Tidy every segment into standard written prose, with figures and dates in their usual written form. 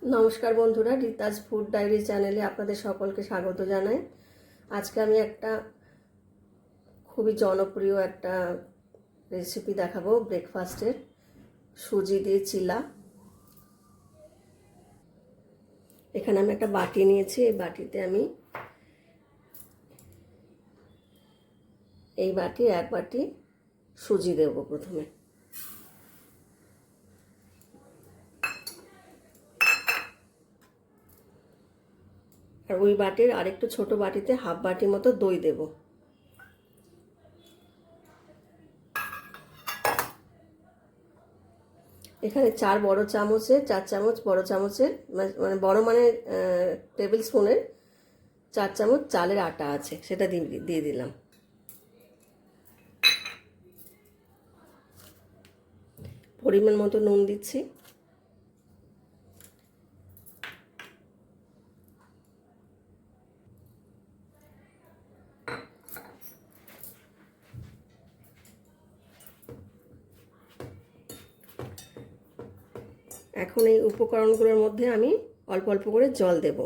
নমস্কার বন্ধুরা, Ritaj food diary চ্যানেলে আপনাদের সকলকে স্বাগত জানাই। আজকে আমি একটা খুবই জনপ্রিয় একটা রেসিপি দেখাবো ব্রেকফাস্টের, সুজি দিয়ে চিলা। এখানে আমি একটা বাটি নিয়েছি, এই বাটিতে আমি এক বাটি সুজি দেব প্রথমে। আর ওই বাটির আরেকটু ছোট বাটিতে হাফ বাটি মতো দই দেব। এখানে 4 চামচ বড় চামচের মানে বড় মানে টেবিল স্পুনের 4 চামচ চালের আটা আছে, সেটা দিয়ে দিলাম। পরিমাণ মতো নুন দিচ্ছি। এখন এই উপকরণগুলোর মধ্যে আমি অল্প অল্প করে জল দেব।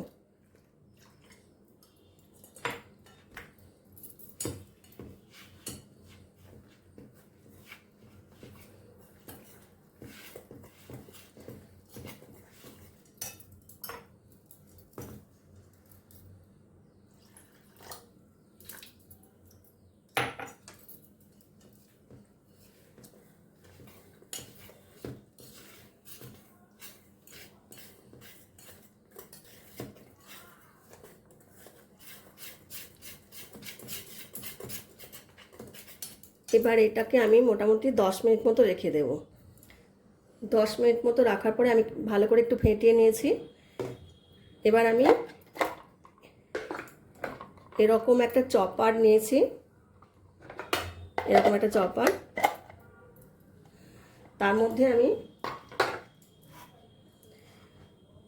এবার এটাকে আমি মোটামুটি 10 মিনিট মতো রেখে দেব। 10 মিনিট মতো রাখার পরে আমি ভালো করে একটু ফেটিয়ে নিয়েছি। এবার আমি এরকম একটা চপার নিয়েছি, এরকম একটা চপার। তার মধ্যে আমি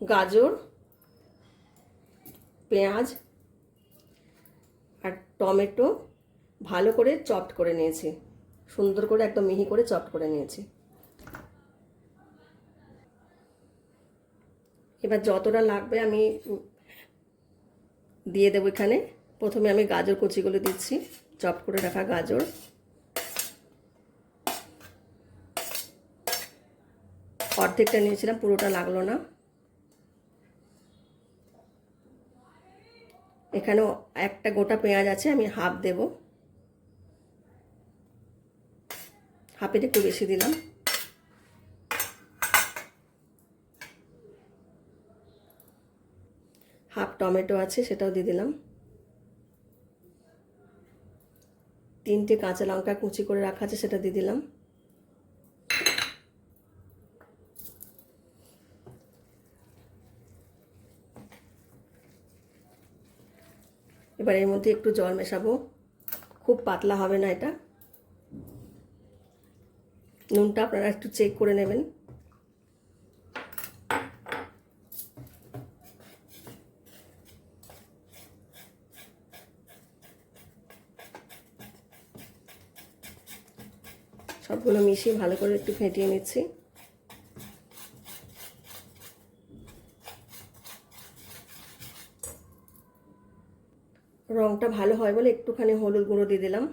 গাজর, পেঁয়াজ আর টমেটো ভালো করে চপড করে নিয়েছি, সুন্দর করে একদম মিহি করে চপড করে নিয়েছি। এবার যতটা লাগবে আমি দিয়ে দেবো এখানে। প্রথমে আমি গাজর কুচিগুলো দিচ্ছি, চপড করে রাখা গাজর। অর্ধেকটা নিয়েছিলাম, পুরোটা লাগলো না। এখানেও একটা গোটা পেঁয়াজ আছে, আমি হাফ দেব, হাফের একটু বেশি দিলাম। হাফ টমেটো আছে, সেটাও দিয়ে দিলাম। 3টে কাঁচা লঙ্কা কুচি করে রাখা আছে, সেটা দিয়ে দিলাম। এবার এর মধ্যে একটু জল মেশাবো, খুব পাতলা হবে না এটা। নুনটা আপনারা একটু চেক করে নেবেন। সবগুলো মিশিয়ে ভালো করে একটু ফেটিয়ে নিচ্ছি। রংটা ভালো হয় বলে একটুখানি হলুদ গুঁড়ো দিয়ে দিলাম।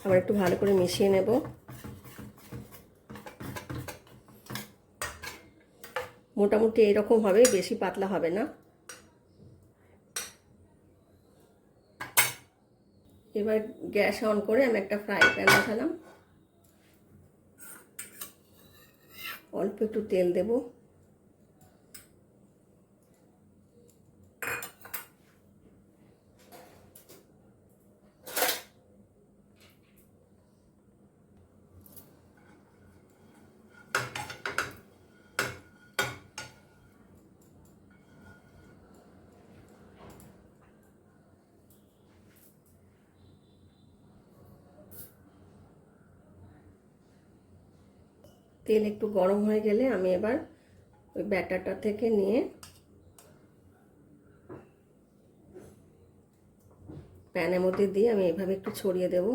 আবার একটু ভালো করে মিশিয়ে নেব। মোটামুটি এইরকম হবে, বেশি পাতলা হবে না। এবার গ্যাস অন করে আমি একটা ফ্রাই প্যান বসালাম, অল্প একটু তেল দেব। তেল একটু গরম হয়ে গেলে আমি এবার ওই ব্যাটারটা থেকে নিয়ে প্যানের মধ্যে দিয়ে আমি এভাবে একটু ছড়িয়ে দেব।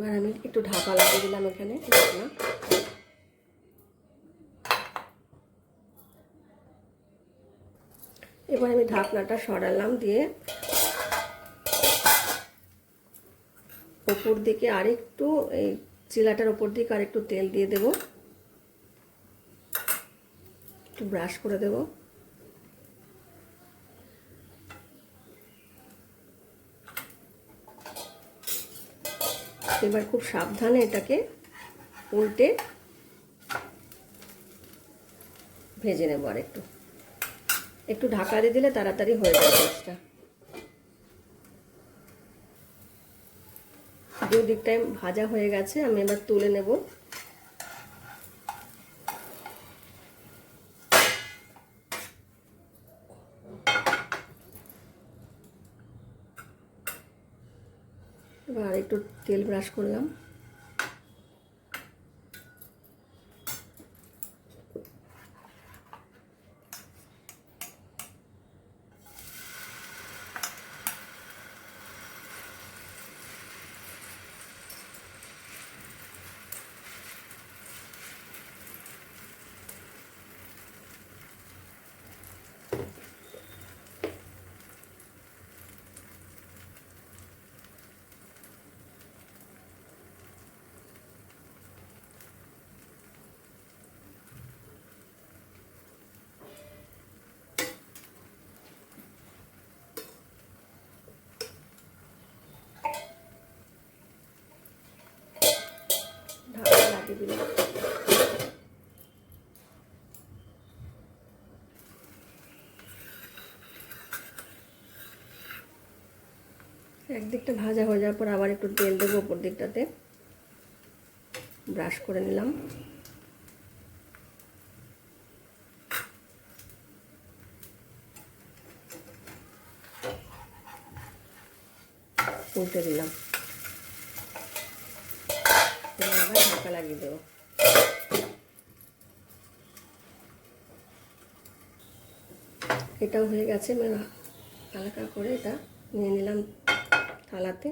এবার আমি একটু ঢাকা লাগিয়ে দিলাম এখানে ঢাকনা। এবার আমি ঢাকনাটা সরালাম, দিয়ে ওপর দিকে আরেকটু এই চিলাটার ওপর দিকে আরেকটু তেল দিয়ে দেব, একটু ব্রাশ করে দেব। এবার খুব সাবধানে এটাকে উল্টে ভেজে নেব। আর একটু ঢাকা দিয়ে দিলে তাড়াতাড়ি হয়ে যাবে কাজটা। দুই দিকটাই ভাজা হয়ে গেছে, আমি এবার তুলে নেব। এবার একটু তেল ব্রাশ করলাম। ঢাকা লাগিয়ে দিলাম। একদিকটা ভাজা হয়ে যাওয়ার পর আবার একটু তেল দেবো উপর দিকটাতে, ব্রাশ করে নিলাম। উল্টে দিলাম, আবার ঢাকা লাগিয়ে দেবো। এটাও হয়ে গেছে, মানে হালকা করে এটা নিয়ে নিলাম থালাতে।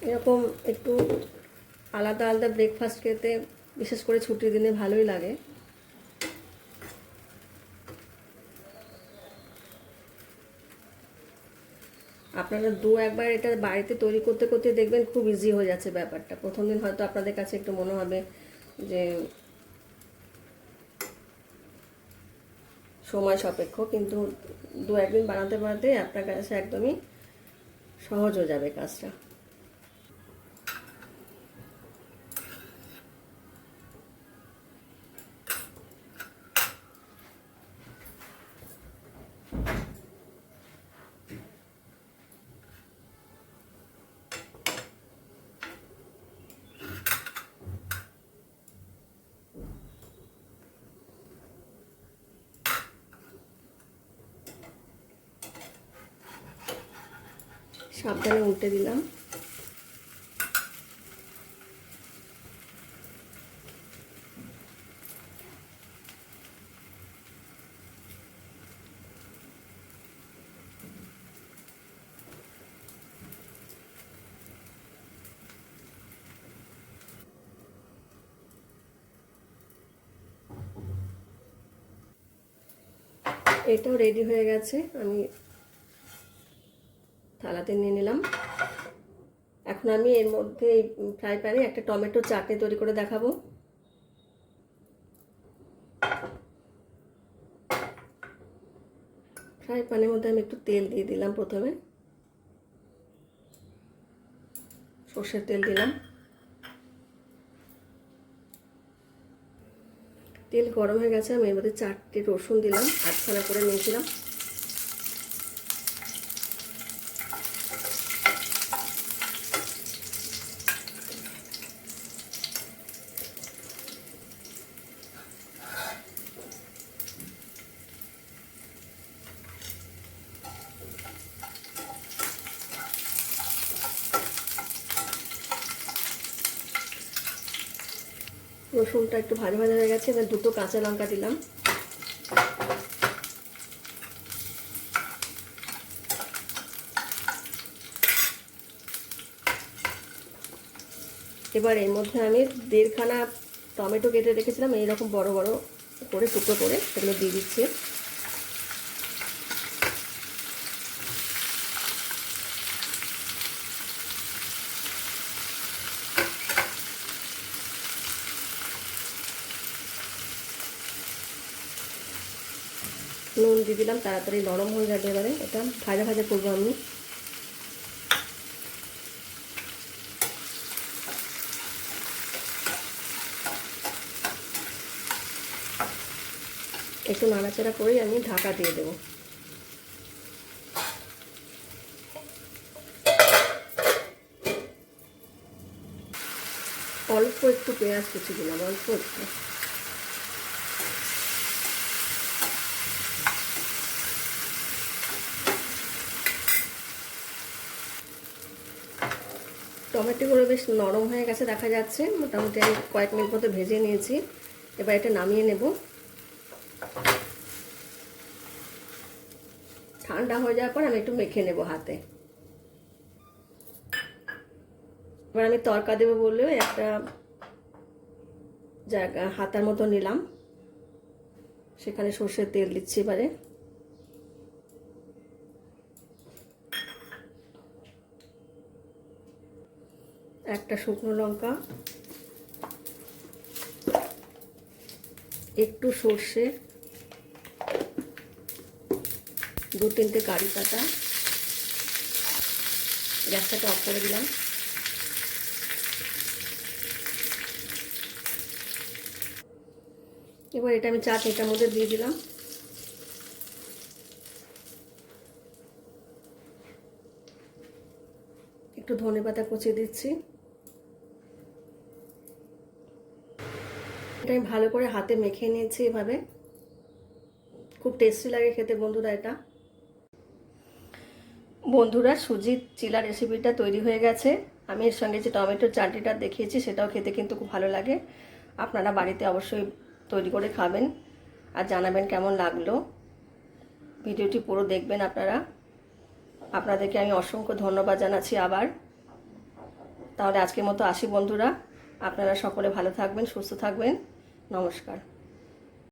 এরকম একটু আলাদা আলাদা ব্রেকফাস্ট খেতে বিশেষ করে ছুটির দিনে ভালোই লাগে। আপনারা একবার এটা বাড়িতে তৈরি করতে করতে দেখবেন খুব ইজি হয়ে যাচ্ছে ব্যাপারটা। প্রথম দিন হয়তো আপনাদের কাছে একটু মনে হবে যে সময় সাপেক্ষ, কিন্তু একদিন বানাতে বানাতে আপনার কাছে একদমই সহজ হয়ে যাবে কাজটা। সাবধানে উল্টে দিলাম। এটাও রেডি হয়ে গেছে, আমি থালাতে নিয়ে নিলাম। এখন আমি এর মধ্যে ফ্রাই প্যানে একটা টমেটো চাটনি তৈরি করে দেখাবো। ফ্রাই প্যানের মধ্যে আমি একটু তেল দিয়ে দিলাম, প্রথমে সর্ষের তেল দিলাম। তেল গরম হয়ে গেছে, আমি এর মধ্যে 4টে রসুন দিলাম, আধখানা করে নিয়েছিলাম। রসুনটা একটু ভাজা ভাজা হয়ে গেছে, এবার দুটো কাঁচা লঙ্কা দিলাম। এবার এর মধ্যে আমি 1.5খানা টমেটো কেটে রেখেছিলাম এইরকম বড় বড় করে টুকরো করে, সেগুলো দিয়ে দিচ্ছি। নুন দিয়ে দিলাম, তাড়াতাড়ি নরম হয়ে যাবে। এবারে এটা ভাজা ভাজা করবো আমি। একটু নাড়াচাড়া করেই আমি ঢাকা দিয়ে দেবো। অল্প একটু পেঁয়াজ কুচি দিলাম, অল্প একটু। টমেটোগুলো বেশ নরম হয়ে গেছে দেখা যাচ্ছে, মোটামুটি আমি কয়েক মিনিট মতো ভেজে নিয়েছি। এবার এটা নামিয়ে নেব। ঠান্ডা হয়ে যাওয়ার পর আমি একটু মেখে নেব হাতে। এবার আমি তড়কা দেবো বলে একটা জায়গা হাতার মতো নিলাম, সেখানে সর্ষের তেল দিচ্ছি। এবারে একটা শুকনো লঙ্কা, একটু সর্ষে, 2-3টে কারি পাতা। গ্যাসটাকে অফ করে দিলাম। এবার এটা আমি চাটনিটার মধ্যে দিয়ে দিলাম। একটু ধনেপাতা কুচিয়ে দিচ্ছি। এটা আমি ভালো করে হাতে মেখে নিয়েছি এভাবে। খুব টেস্টি লাগে খেতে বন্ধুরা এটা। বন্ধুরা, সুজির চিলা রেসিপিটা তৈরি হয়ে গেছে। আমি এর সঙ্গে যে টমেটোর চাটনিটা দেখিয়েছি সেটাও খেতে কিন্তু খুব ভালো লাগে। আপনারা বাড়িতে অবশ্যই তৈরি করে খাবেন আর জানাবেন কেমন লাগলো। ভিডিওটি পুরো দেখবেন আপনারা। আপনাদেরকে আমি অসংখ্য ধন্যবাদ জানাচ্ছি আবার। তাহলে আজকের মতো আসি বন্ধুরা। আপনারা সকলে ভালো থাকবেন, সুস্থ থাকবেন। নমস্কার।